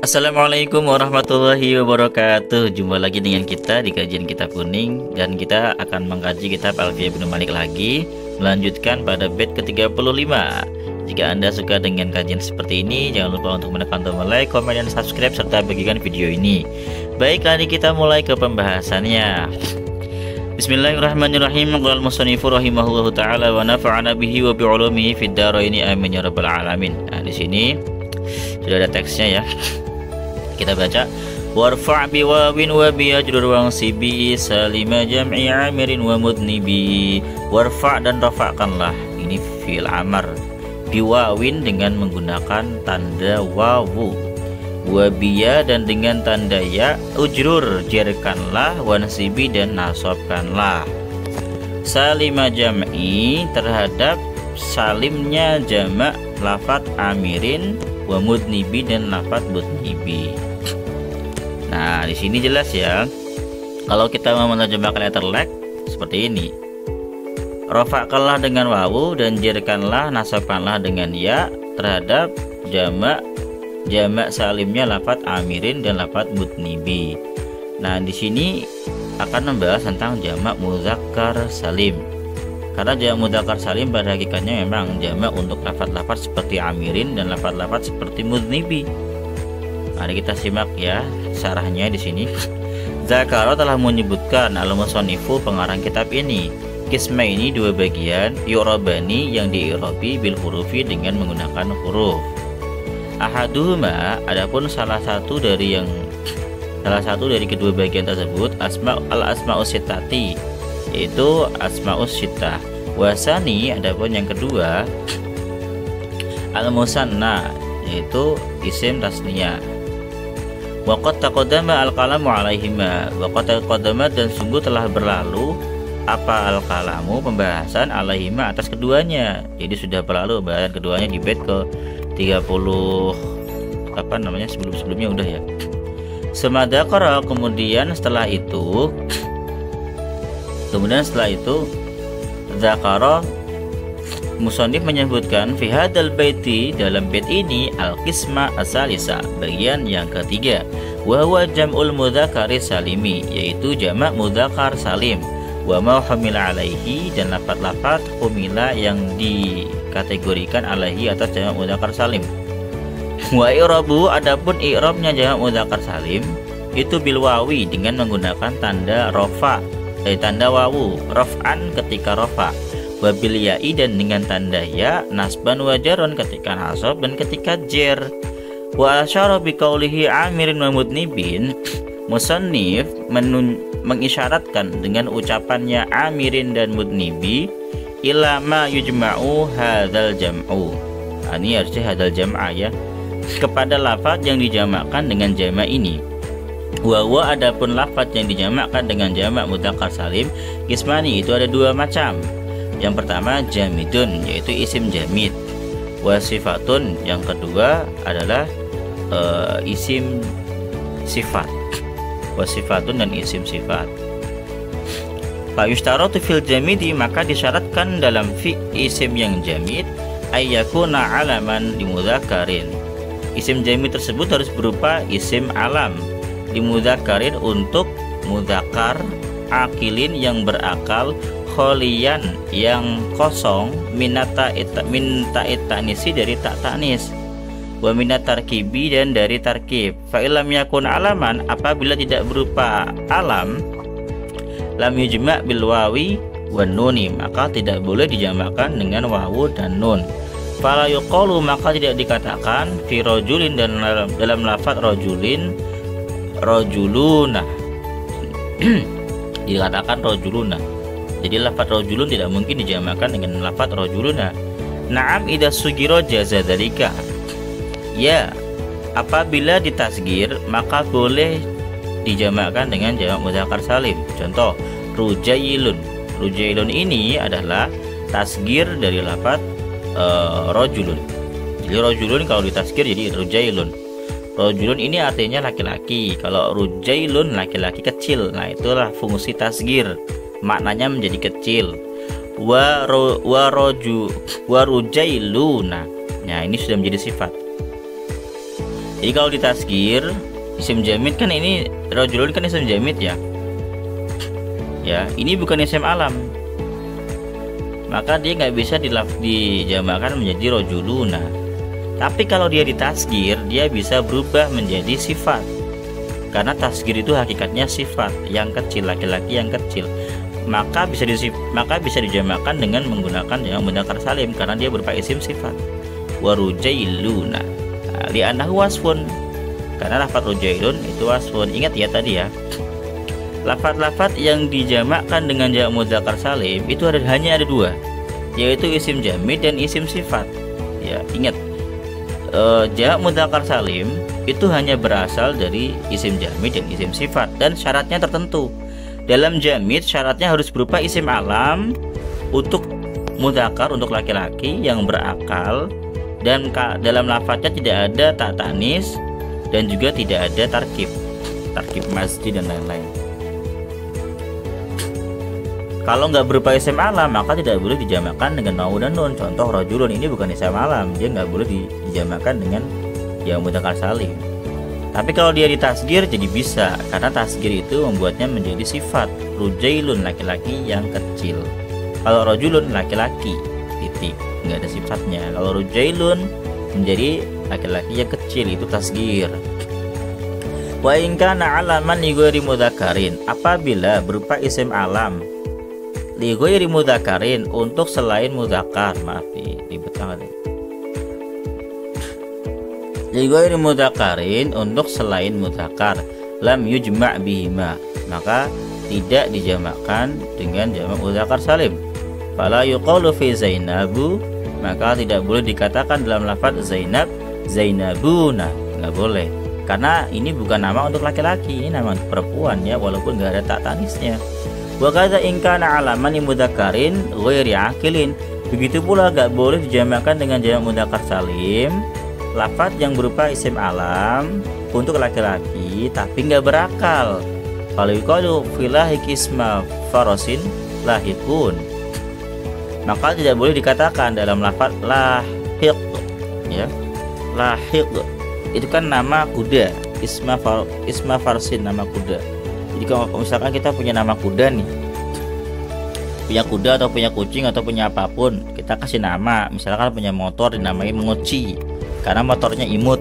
Assalamualaikum warahmatullahi wabarakatuh. Jumpa lagi dengan kita di kajian kitab kuning, dan kita akan mengkaji kitab Alfiyah bin Malik lagi, melanjutkan pada bait ke-35. Jika Anda suka dengan kajian seperti ini, jangan lupa untuk menekan tombol like, komen, dan subscribe, serta bagikan video ini. Baiklah, kita mulai ke pembahasannya. Bismillahirrahmanirrahim. Qala al-musannifu rahimahullahu taala wa nafa'ana bihi wa bi ulumihi fid dharain amin ya rabbal alamin. Nah, di sini sudah ada teksnya ya. Kita baca, warfa' biwawin wa biyajrur wangsibi salima jam'i amirin wa mudnibi. Warfa' dan rafa'kanlah, ini fi'il amar, biwawin dengan menggunakan tanda wawu, wa biya dan dengan tanda ya, ujrur jerkanlah, wansibi dan nasobkanlah. Salima jam'i terhadap salimnya jamak lafat amirin, wa mudnibi dan lafat mudnibi. Nah, di sini jelas ya. Kalau kita mau menerjemahkan letterlek seperti ini. Rafa'kanlah dengan wawu dan jerkanlah, nasabkanlah dengan ya terhadap jamak salimnya lafat amirin dan lafat mudnibi. Nah, di sini akan membahas tentang jamak mudzakkar salim. Karena jamak mudzakkar salim pada hakikatnya memang jamak untuk lafat-lafat seperti amirin dan lafat-lafat seperti mudnibi. Mari kita simak ya syarahnya di sini. Zakara telah menyebutkan al-musannifu pengarang kitab ini, kisma ini dua bagian, yu'rabani yang di'irabi bil hurufi dengan menggunakan huruf. Ahaduhuma, adapun salah satu dari kedua bagian tersebut al-asma'us sittati, yaitu asma'us sittah. Wasani, adapun yang kedua al-musanna, yaitu isim tasniyah. Waqad taqaddama al-kalamu alaihima, waqad taqaddama dan sungguh telah berlalu apa al-kalamu pembahasan alaihima atas keduanya. Jadi sudah berlalu pembahasan keduanya di bait ke 30 sebelumnya udah ya. Semadaqara, kemudian setelah itu zakara musannif menyebutkan fi hadzal baiti, dalam bait ini, al-qisma as-salisa, bagian yang ketiga, wa huwa jam'ul mudzakkari salimi, yaitu jamak mudzakkar salim, wa ma humila alaihi, dan lafaz-lafaz humila yang dikategorikan alaihi atas jamak mudzakkar salim. Wa i'rabu, adapun i'rabnya jamak mudzakkar salim itu bil wawi dengan menggunakan tanda rafa, tanda wawu, raf'an ketika rafa, wabil ya'i dan dengan tanda ya, nasban wajaron ketika nasab dan ketika jer. Wa asyara biqaulihi amirin wa mudnibin, musannif mengisyaratkan dengan ucapannya amirin dan mudnibi ila ma yujma'u hadzal jam'u. Ini harusnya hadzal jam'a ya, kepada lafaz yang dijamakkan dengan jamak ini. Wa adapun lafaz yang dijamakkan dengan jamak mudzakkar salim kismani, itu ada dua macam. Yang pertama jamidun, yaitu isim jamid. Wasifatun, yang kedua adalah isim sifat. Wasifatun dan isim sifat. Fa yushtaratu fil jamidi, maka disyaratkan dalam isim yang jamid ayyakuna alaman limudzakkarin. Isim jamid tersebut harus berupa isim alam limudzakkarin untuk mudzakkar akilin yang berakal, kholian yang kosong, minta itanisi dari tak tanis, wa minat tarkibi dan dari tarkib. Fa illam yakun alaman, apabila tidak berupa alam, lam yujma' bil wawi wan nuni, maka tidak boleh dijamakkan dengan wawu dan nun. Fala yuqalu, maka tidak dikatakan fi rajulin, dan dalam lafaz rajulin, rajuluna dikatakan rajuluna. Jadi lafaz rajulun tidak mungkin dijamakkan dengan lafaz rajuluna. Na'am idza sugiro jaza dzalika. Ya, apabila ditasgir maka boleh dijamakkan dengan jamak mudzakkar salim. Contoh, rujailun. Rujailun ini adalah tasgir dari lafaz rajulun. Jadi rajulun kalau ditasgir jadi rujailun. Rajulun ini artinya laki-laki. Kalau rujailun laki-laki kecil. Nah, itulah fungsi tasgir, maknanya menjadi kecil. Warujailuna. Nah, ini sudah menjadi sifat. Jadi kalau ditasgir isim jamid kan ini rajulun kan isim jamid ya. Ya, ini bukan isim alam. Maka dia nggak bisa dijamakkan menjadi rajuluna. Tapi kalau dia ditasgir, dia bisa berubah menjadi sifat. Karena tasgir itu hakikatnya sifat yang kecil, laki-laki yang kecil. Maka bisa dijamakkan dengan menggunakan yang mudzakkar salim karena dia berupa isim sifat. Warujailuna. Nah, li'annahu wasfun. Karena lafaz rujailun itu wasfun. Ingat ya tadi ya. Lafaz-lafaz yang dijamakkan dengan jamak mudzakkar salim itu hanya ada dua, yaitu isim jamid dan isim sifat. Ya, ingat. Jamak mudzakkar salim itu hanya berasal dari isim jamid dan isim sifat dan syaratnya tertentu. Dalam jamid syaratnya harus berupa isim alam untuk mudzakkar, untuk laki-laki yang berakal, dan dalam lafadznya tidak ada tak tanis dan juga tidak ada tarkib masjid dan lain-lain. Kalau nggak berupa isim alam maka tidak boleh dijamakkan dengan wawu dan nun. Contoh rajulun ini bukan isim alam, dia nggak boleh dijamakkan dengan yang mudzakkar salim. Tapi kalau dia ditasgir jadi bisa, karena tasgir itu membuatnya menjadi sifat. Rujailun laki-laki yang kecil. Kalau rajulun laki-laki titik, nggak ada sifatnya. Kalau rujailun menjadi laki-laki yang kecil, itu tasgir. Wa in kana alaman li ghairi mudzakkarin, apabila berupa isim alam li ghairi mudzakkarin untuk selain mudzakkar, maaf ribet banget. Li ghairi mudzakkarin untuk selain mudzakkar, lam yujma' bihima, maka tidak dijamakkan dengan jamak mudzakkar salim. Fala yuqalu fi Zainabu, maka tidak boleh dikatakan dalam lafaz Zainab Zainabuna, nggak boleh, karena ini bukan nama untuk laki-laki, ini nama untuk perempuan ya, walaupun nggak ada tak tanisnya. Wa kadza in kana alaman mudzakkarin ghairi aqilin, begitu pula nggak boleh dijamakkan dengan jamak mudzakkar salim lafaz yang berupa isim alam untuk laki-laki tapi nggak berakal. Kalau yuqalu filahiq isma farasin lahiqun, maka tidak boleh dikatakan dalam lafaz lahiq ya. Lahiq itu kan nama kuda, isma farsin, nama kuda. Jadi kalau misalkan kita punya nama kuda nih, punya kuda atau punya kucing atau punya apapun, kita kasih nama. Misalkan punya motor dinamai Mochi karena motornya imut.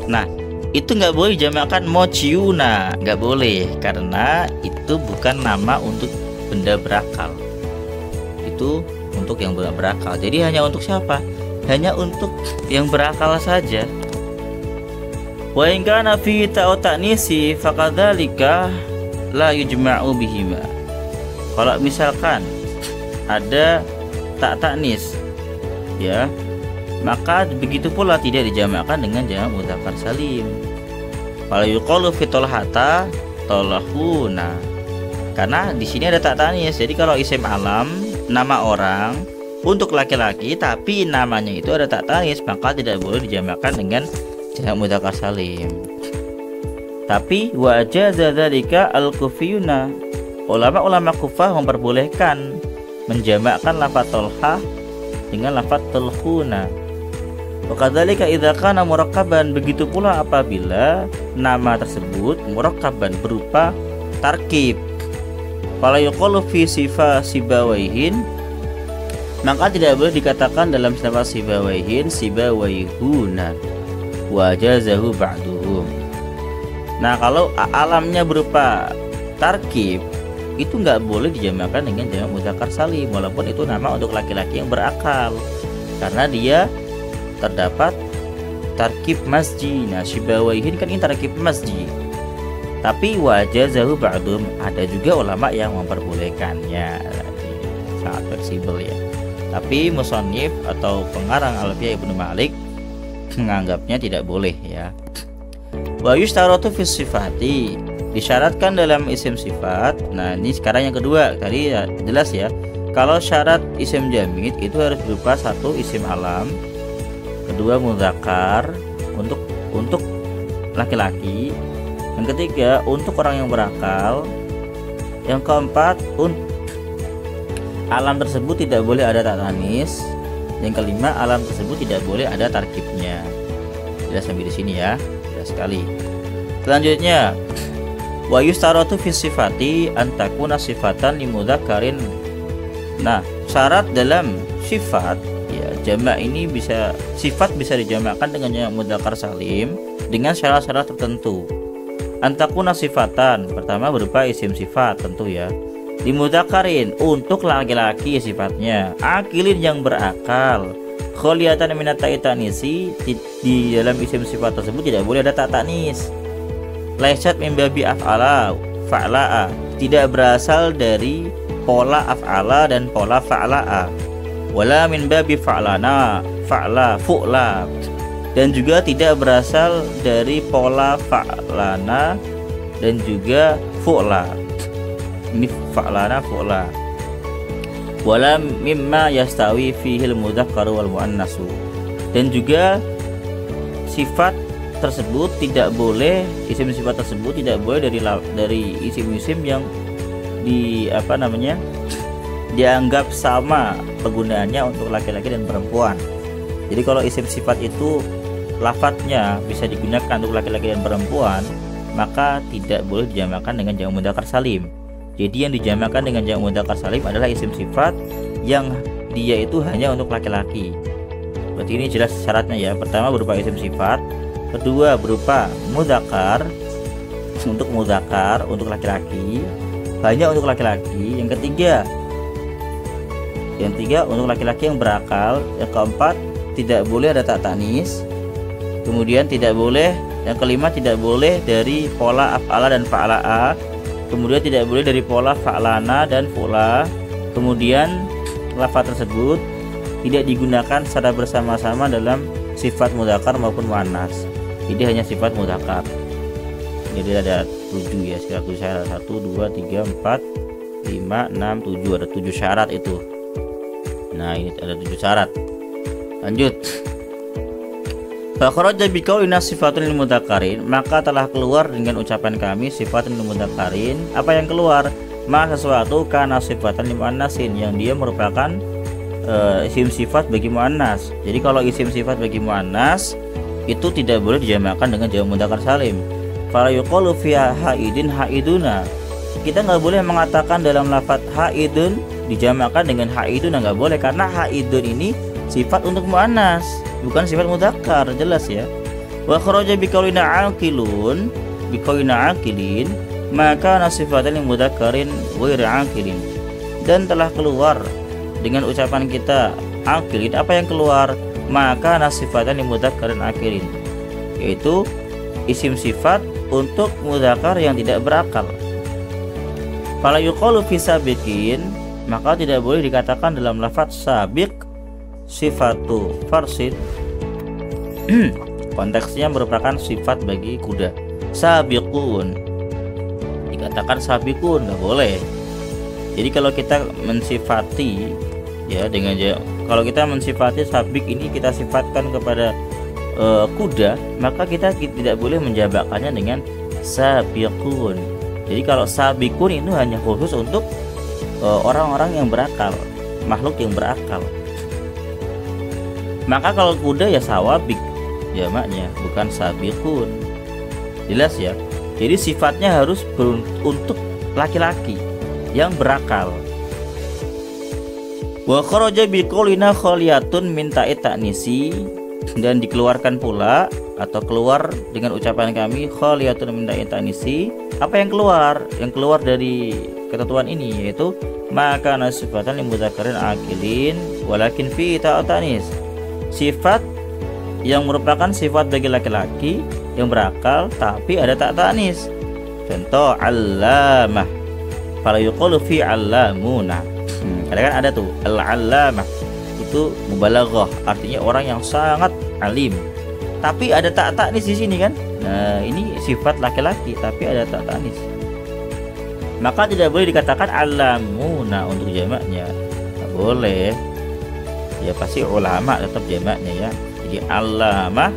Nah, itu nggak boleh dijamakkan Mochiuna, nggak boleh, karena itu bukan nama untuk benda berakal. Itu untuk yang berakal. Jadi hanya untuk siapa? Hanya untuk yang berakal saja. Wa in kana fi ta'nisi faqadzalika la yujma'u bihima. Kalau misalkan ada tak ta'nis ya, maka begitu pula tidak dijamakkan dengan jamak mudzakkar salim. Kalau yuqalu fi talhata talahuna, karena di sini ada tak ta'nis. Jadi kalau isim alam, nama orang untuk laki-laki tapi namanya itu ada tak ta'nis, maka tidak boleh dijamakkan dengan jamak mudzakkar salim. Tapi wa ajaza dzalika al-kufiyuna, ulama-ulama Kufah memperbolehkan menjamakkan lafaz talha dengan lafaz talhuna. Wa kadzalika idza kana murakkaban, begitu pula apabila nama tersebut murakkaban berupa tarkib. Fala yuqalu fi sifa sibawaihin, maka tidak boleh dikatakan dalam sifat sibawaihin sibawaihuna wa jazahu ba'duhum. Nah, kalau alamnya berupa tarkib itu nggak boleh dijamakkan dengan jamak mudzakkar salim, walaupun itu nama untuk laki-laki yang berakal, karena dia terdapat tarkib masjid. Nah, sibawaihin kan ini tarkib masjid. Tapi wajazahu ba'dum, ada juga ulama yang memperbolehkannya, sangat fleksibel ya. Tapi musannif atau pengarang Alfiyah Ibnu Malik menganggapnya tidak boleh ya. Wa yustaratu fi sifati, disyaratkan dalam isim sifat. Nah, ini sekarang yang kedua. Tadi ya jelas ya, kalau syarat isim jamid itu harus berupa satu isim alam, kedua mudzakkar untuk laki-laki, yang ketiga untuk orang yang berakal, yang keempat alam tersebut tidak boleh ada tak tanis, yang kelima alam tersebut tidak boleh ada tarkibnya. Jelas sampai di sini ya. Jelas sekali. Selanjutnya, wa yustaratu fi sifati an takuna sifatan li mudzakkarin. Nah, syarat dalam sifat ya, jamak ini sifat bisa dijamakkan dengan jamak mudzakkar salim dengan syarat-syarat tertentu. Antakuna sifatan, pertama berupa isim sifat tentu ya. Limudzakkarin, untuk laki-laki sifatnya, akilin yang berakal. Kholiyatan minat ta'tanisi, di dalam isim sifat tersebut tidak boleh ada ta'tanis. Laisat min babi af'ala fa'la'a, tidak berasal dari pola af'ala dan pola fa'la'a. Wala min babi fa'lana fa'la fu'la, dan juga tidak berasal dari pola fa'lana dan juga fu'la. Ini fa'lana fu'la. Wala mimma yastawi fihil mudzakkar wal muannasu, dan juga sifat tersebut tidak boleh, isim sifat tersebut tidak boleh dari isim-isim yang dianggap sama penggunaannya untuk laki-laki dan perempuan. Jadi kalau isim sifat itu lafadznya bisa digunakan untuk laki-laki dan perempuan, maka tidak boleh dijamakkan dengan jamak mudzakkar salim. Jadi yang dijamakkan dengan jamak mudzakkar salim adalah isim sifat yang dia itu hanya untuk laki-laki. Berarti ini jelas syaratnya ya. Pertama berupa isim sifat, kedua berupa mudzakkar untuk laki-laki, hanya untuk laki-laki. Yang ketiga untuk laki-laki yang berakal. Yang keempat, tidak boleh ada ta'tanis. Kemudian yang kelima tidak boleh dari pola af'ala dan fa'la'a. Kemudian tidak boleh dari pola fa'lana dan fu'la. Kemudian lafaz tersebut tidak digunakan secara bersama-sama dalam sifat mudzakkar maupun muannas. Jadi hanya sifat mudzakkar. Jadi ada 7 ya, sekitar 7 syarat. 1 2 3 4 5 6 7, ada 7 syarat itu. Nah, ini ada 7 syarat. Lanjut. Fa kharaja bi qaulina sifatun lil mudzakkarin, maka telah keluar dengan ucapan kami sifatun lil mudzakkarin. Apa yang keluar? Ma sesuatu kana sifatan lil muannasin, yang dia merupakan isim sifat bagi muannas. Jadi kalau isim sifat bagi muannas itu tidak boleh dijamakkan dengan jamak mudzakkar salim. Fala yuqalu fi haidin haiduna. Kita nggak boleh mengatakan dalam lafaz haidun dijamakkan dengan haiduna, nggak boleh, karena haidun ini sifat untuk muannas, bukan sifat mudzakkar, jelas ya. Wa kharaja bi qaulina aqilun aqilin, maka nasifatan lil mudzakkarin ghair aqilin, dan telah keluar dengan ucapan kita aqilin. Apa yang keluar? Maka nasifatan lil mudzakkarin aqilin, yaitu isim sifat untuk mudzakkar yang tidak berakal. Fala yuqalu fi sabiqin, maka tidak boleh dikatakan dalam lafaz sabiq sifatu farsin. Konteksnya merupakan sifat bagi kuda. Sabiqun dikatakan sabiqun, nggak boleh. Jadi kalau kita mensifati ya kalau kita mensifati sabik ini, kita sifatkan kepada kuda, maka kita tidak boleh menjabakannya dengan sabiqun. Jadi kalau sabiqun itu hanya khusus untuk orang-orang yang berakal, makhluk yang berakal. Maka kalau kuda ya sawabik jamaknya, bukan sabiqun. Jelas ya. Jadi sifatnya harus untuk laki-laki yang berakal. Wa kharaja bi qaulina kholiyatun min ta'tanisi, dan dikeluarkan pula atau keluar dengan ucapan kami kholiyatun min ta'tanisi. Apa yang keluar? Yang keluar dari ketentuan ini yaitu maka nasifatan lil mudzakkarin aqilin walakin fi ta'tanis, sifat yang merupakan sifat bagi laki-laki yang berakal tapi ada ta'tanis. Contoh allamah, fala yuqalu fi allamuna. Kadang-kadang ada tuh al-allamah, itu mubalaghah, artinya orang yang sangat alim, tapi ada ta'tanis di sini kan. Nah, ini sifat laki-laki tapi ada ta'tanis, maka tidak boleh dikatakan allamuna untuk jamaknya, nggak boleh. Ya pasti ulama tetap jamaknya ya. Jadi allamah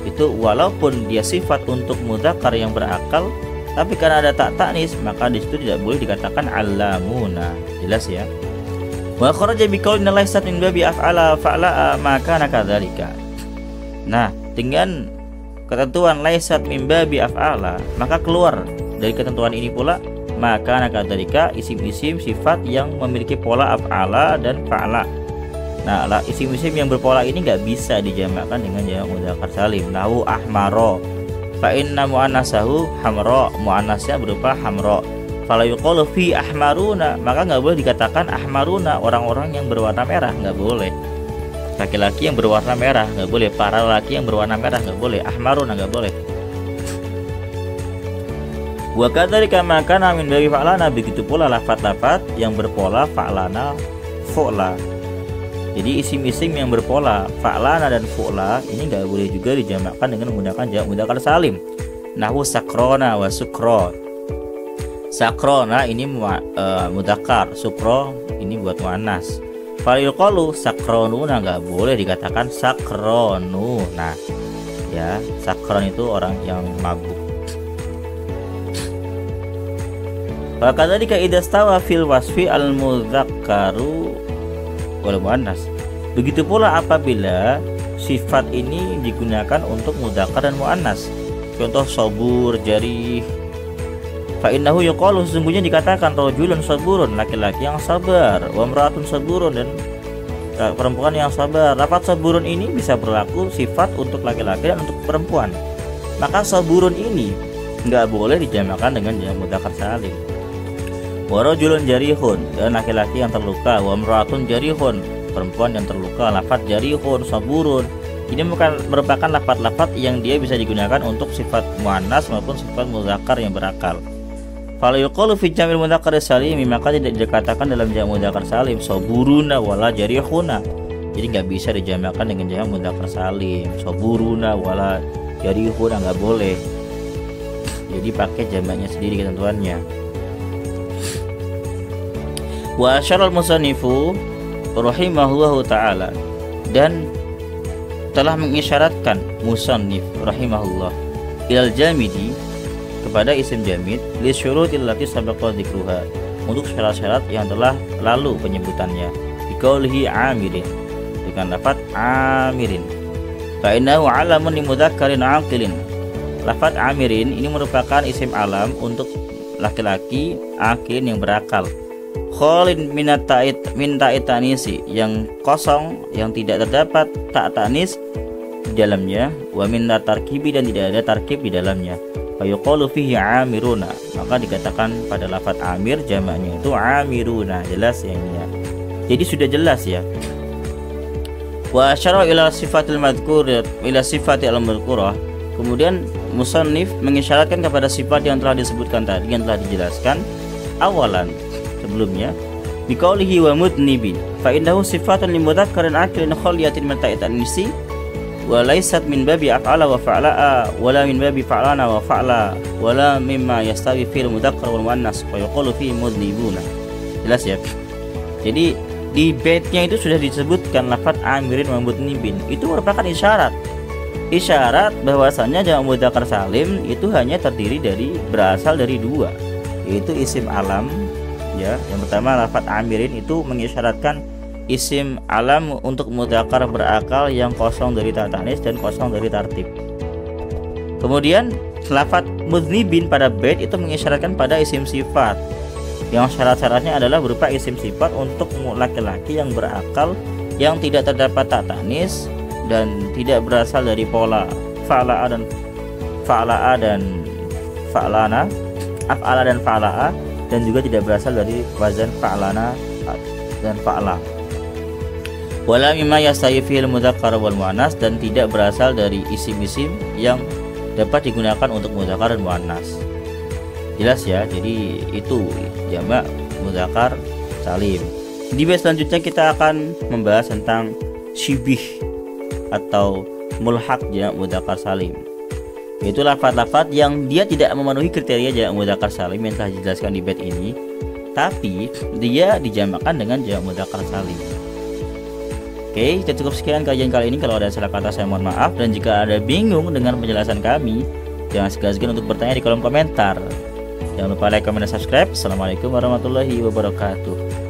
itu walaupun dia sifat untuk mudzakkar yang berakal, tapi karena ada ta'tanis maka di situ tidak boleh dikatakan allamuna. Jelas ya. Wa kharaja bi qaulina laysat min babi af'ala fa'la'a maka nakadzalika. Nah, dengan ketentuan laisat min babi af'ala, maka keluar dari ketentuan ini pula maka nakadzalika isim-isim sifat yang memiliki pola af'ala dan fa'ala. Nah, isim-isim yang berpola ini nggak bisa dijamakkan dengan jamak mudzakkar salim. Nahu ahmaro, fa inna mu'annasahu hamra, mu'annasnya berupa hamra. Fala yuqalu fi ahmaruna, maka nggak boleh dikatakan ahmaruna, orang-orang yang berwarna merah, nggak boleh. Laki-laki yang berwarna merah nggak boleh, para laki yang berwarna merah nggak boleh, ahmaruna nggak boleh. Wa kadzalika ma kana min babi fa'lana, begitu pula lafaz-lafaz yang berpola fa'lana, fu'la. Jadi isim-isim yang berpola fa'lana dan fu'la ini nggak boleh juga dijamakkan dengan menggunakan jamak mudzakkar salim. Nahwu sakrona wa sukro. Sakrona ini mudzakkar, sukro ini buat muannas. Fal yuqalu sakronuna, nggak boleh dikatakan sakronu. Nah, ya, sakron itu orang yang mabuk. Fakadzalika idza stawa fil wasfi al mudzakkaru wal muannas. Begitu pula apabila sifat ini digunakan untuk mudzakkar dan muannas. Contoh sabur, jarih. Fa innahu yuqalu, sesungguhnya dikatakan rajulun saburun, laki-laki yang sabar, wa imra'atun saburun, dan perempuan yang sabar. Lafaz saburun ini bisa berlaku sifat untuk laki-laki dan untuk perempuan. Maka saburun ini nggak boleh dijamakkan dengan jamak mudzakkar salim. Wa rajulun jarihun, dan laki-laki yang terluka. Wa imra'atun jarihun, perempuan yang terluka. Lafaz jarihun, saburun ini merupakan lafaz-lafaz yang dia bisa digunakan untuk sifat muannas maupun sifat mudzakkar yang berakal. Fala yuqalu fi jamil mudzakkar salim, maka tidak dikatakan dalam jamak mudzakkar salim saburuna wala jarihuna. Jadi nggak bisa dijamakkan dengan jamak mudzakkar salim saburuna wala jarihuna, nggak boleh. Jadi pakai jamaknya sendiri ketentuannya. Wa asyaral musannifu rahimahullahu ta'ala, dan telah mengisyaratkan musannif rahimahullah ilal jamidi, kepada isim jamid, li syurutil lati sabaqa dzikruha, untuk syarat-syarat yang telah lalu penyebutannya, biqaulihi amirin, dengan lafaz amirin. Fa innahu alamun li mudzakkarin aqilin. Lafaz amirin ini merupakan isim alam untuk laki-laki aqilin yang berakal. Khalin min ta'it tanisi, yang kosong, yang tidak terdapat tak tanis di dalamnya, wa min tarkibi, dan tidak ada tarkib di dalamnya. Fa yuqalu fihi amiruna, maka dikatakan pada lafaz amir jamaknya itu amiruna. Jelas ya ini ya. Jadi sudah jelas ya. Wa asyara ila sifatil madhkur ila sifati al-madhkurah. Kemudian musannif mengisyaratkan kepada sifat yang telah disebutkan tadi, yang telah dijelaskan awalan sebelumnya, biqaulihi wa mudnibin, fa innahu sifatun li mudzakkarin aqilin khaliyatin min ta'tanisi wa laysat min babi af'ala wa fa'la'a wala min babi fa'lana wa fa'la wala mimma yastawi fil mudzakkar wal muannas fa yuqalu fi mudnibuna. Jelas ya. Jadi di baitnya itu sudah disebutkan lafaz amirin wa mudnibin, itu merupakan isyarat bahwasanya jamak mudzakkar salim itu hanya terdiri dari, berasal dari dua, yaitu isim alam. Ya, yang pertama lafaz amirin itu mengisyaratkan isim alam untuk mudzakkar berakal yang kosong dari ta'tanis dan kosong dari tartib. Kemudian lafaz mudznibin pada bait itu mengisyaratkan pada isim sifat yang syarat-syaratnya adalah berupa isim sifat untuk laki-laki yang berakal yang tidak terdapat ta'tanis dan tidak berasal dari pola fa'la'a dan fa'lana, af'ala dan fa'la'a, dan juga tidak berasal dari wazan fa'lana dan fa'la. Wala mimma yastawi fil mudzakkar wal muannas, dan tidak berasal dari isim-isim yang dapat digunakan untuk mudzakkar dan muannas. Jelas ya. Jadi itu jamak mudzakkar salim. Di bait selanjutnya kita akan membahas tentang syibih atau mulhaq jamak mudzakkar salim, yaitu lafaz-lafaz yang dia tidak memenuhi kriteria jamak mudzakkar salim yang telah dijelaskan di bait ini, tapi dia dijamakkan dengan jamak mudzakkar salim. Oke, kita cukup sekian kajian kali ini. Kalau ada salah kata saya mohon maaf, dan jika ada bingung dengan penjelasan kami, jangan segan-segan untuk bertanya di kolom komentar. Jangan lupa like, comment, dan subscribe. Assalamualaikum warahmatullahi wabarakatuh.